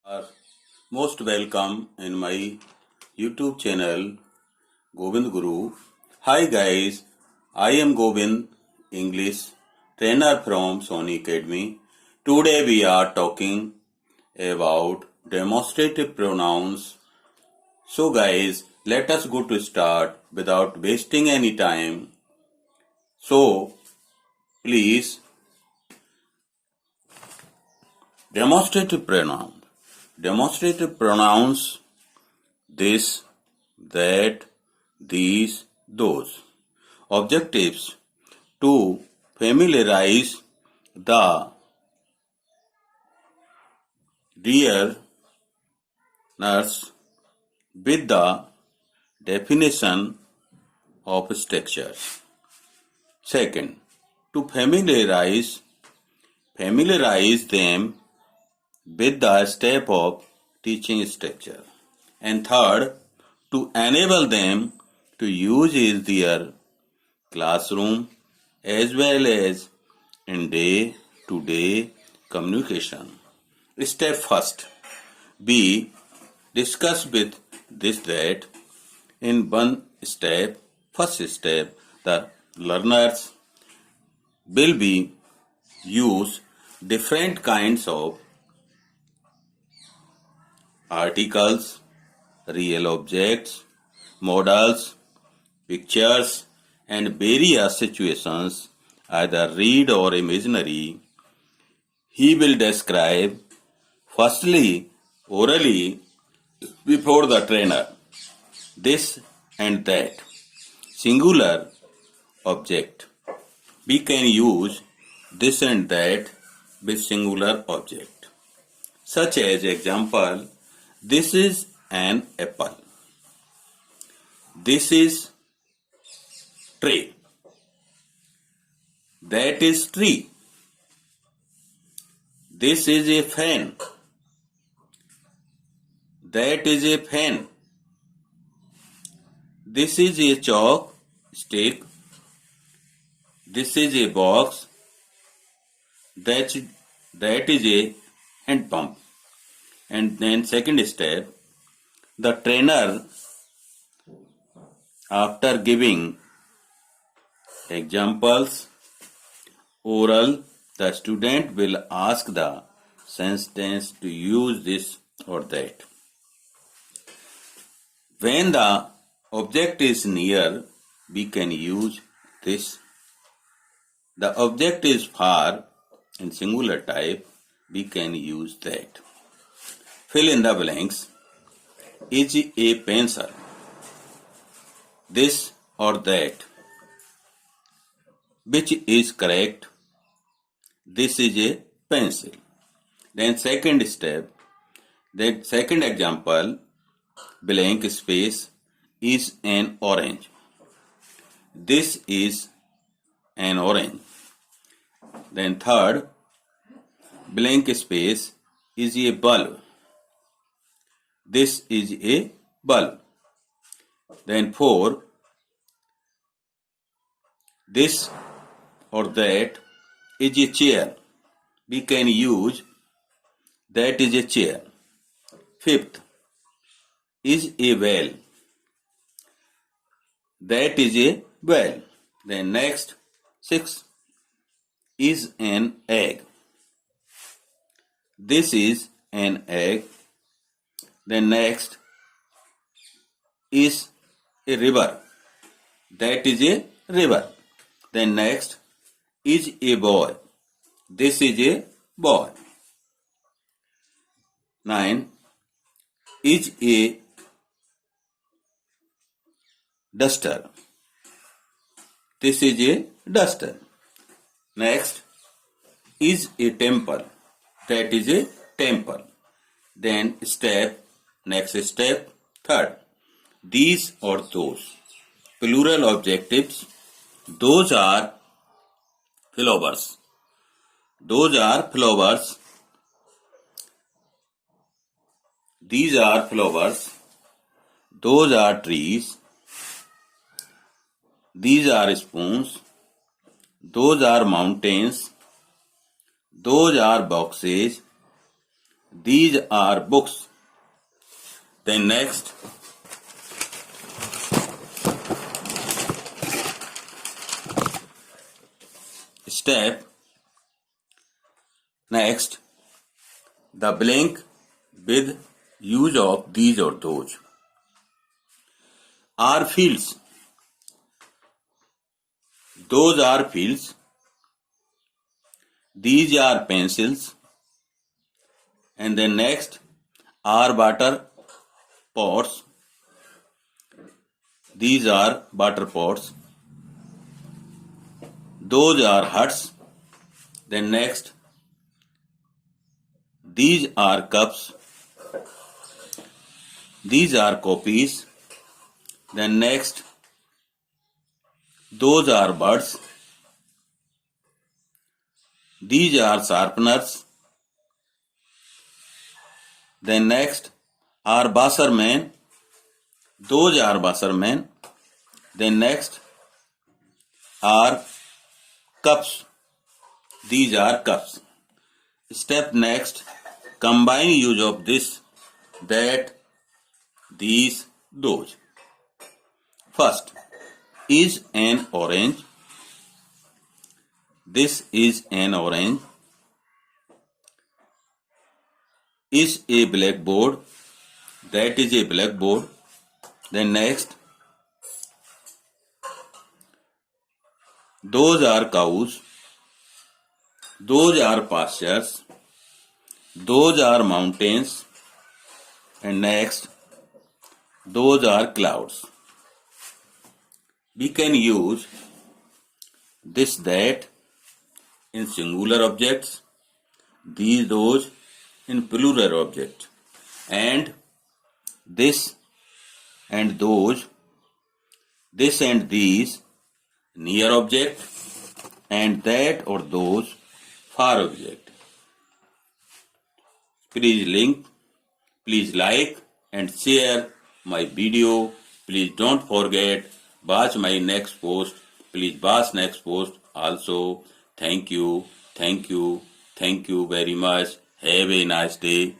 Are most welcome in my YouTube channel Govind Guru. Hi guys, I am Govind, English trainer from Sony Academy. Today we are talking about demonstrative pronouns. So guys, let us go to start without wasting any time. So please, demonstrative pronouns. Demonstrative pronouns this, that, these, those. Objectives to familiarize the learners with the definition of structures. Second, to familiarize them with the step of teaching structure. And third, to enable them to use their classroom as well as in day-to-day communication. Step first, we discuss with this that in one step, first step, the learners will be use different kinds of articles, real objects, models, pictures, and various situations, either real or imaginary. He will describe firstly orally before the trainer this and that. Singular object. We can use this and that with singular object. Such as example, this is an apple. This is tree. That is tree. This is a fan. That is a fan. This is a chalk stick. This is a box. That is a hand pump. And then second step, the trainer, after giving examples, oral, the student will ask the sentence to use this or that. When the object is near, we can use this. The object is far, in singular type, we can use that. Fill in the blanks. Is a pencil. This or that. Which is correct? This is a pencil. Then second step, that second example, blank space is an orange. This is an orange. Then third, blank space is a bulb. This is a bulb. Then four, this or that is a chair. We can use that is a chair. Fifth, is a well. That is a well. Then next, six, is an egg. This is an egg. Then next, is a river. That is a river. Then next, is a boy. This is a boy. 9, is a duster. This is a duster. Next, is a temple. That is a temple. Then next step, third, these or those. Plural objectives, those are flowers. Those are flowers. These are flowers. Those are trees. These are spoons. Those are mountains. Those are boxes. These are books. Then next, step. Next, the blank with use of these or those. Are fields. Those are fields. These are pencils. And then next, are water pots. These are water pots. Those are huts. Then next, these are cups. These are copies. Then next, those are birds. These are sharpeners. Then next are washermen. Those are washermen. Then next are cups. These are cups. Step next, combine use of this, that, these, those. First, is an orange. This is an orange. Is a blackboard. That is a blackboard. Then next, those are cows. Those are pastures. Those are mountains. And next, those are clouds. We can use this, that in singular objects, these, those in plural object, and this and those, this and these near object, and that or those far object. Please like and share my video. Please don't forget, watch my next post. Please watch next post also. Thank you very much. Have a nice day.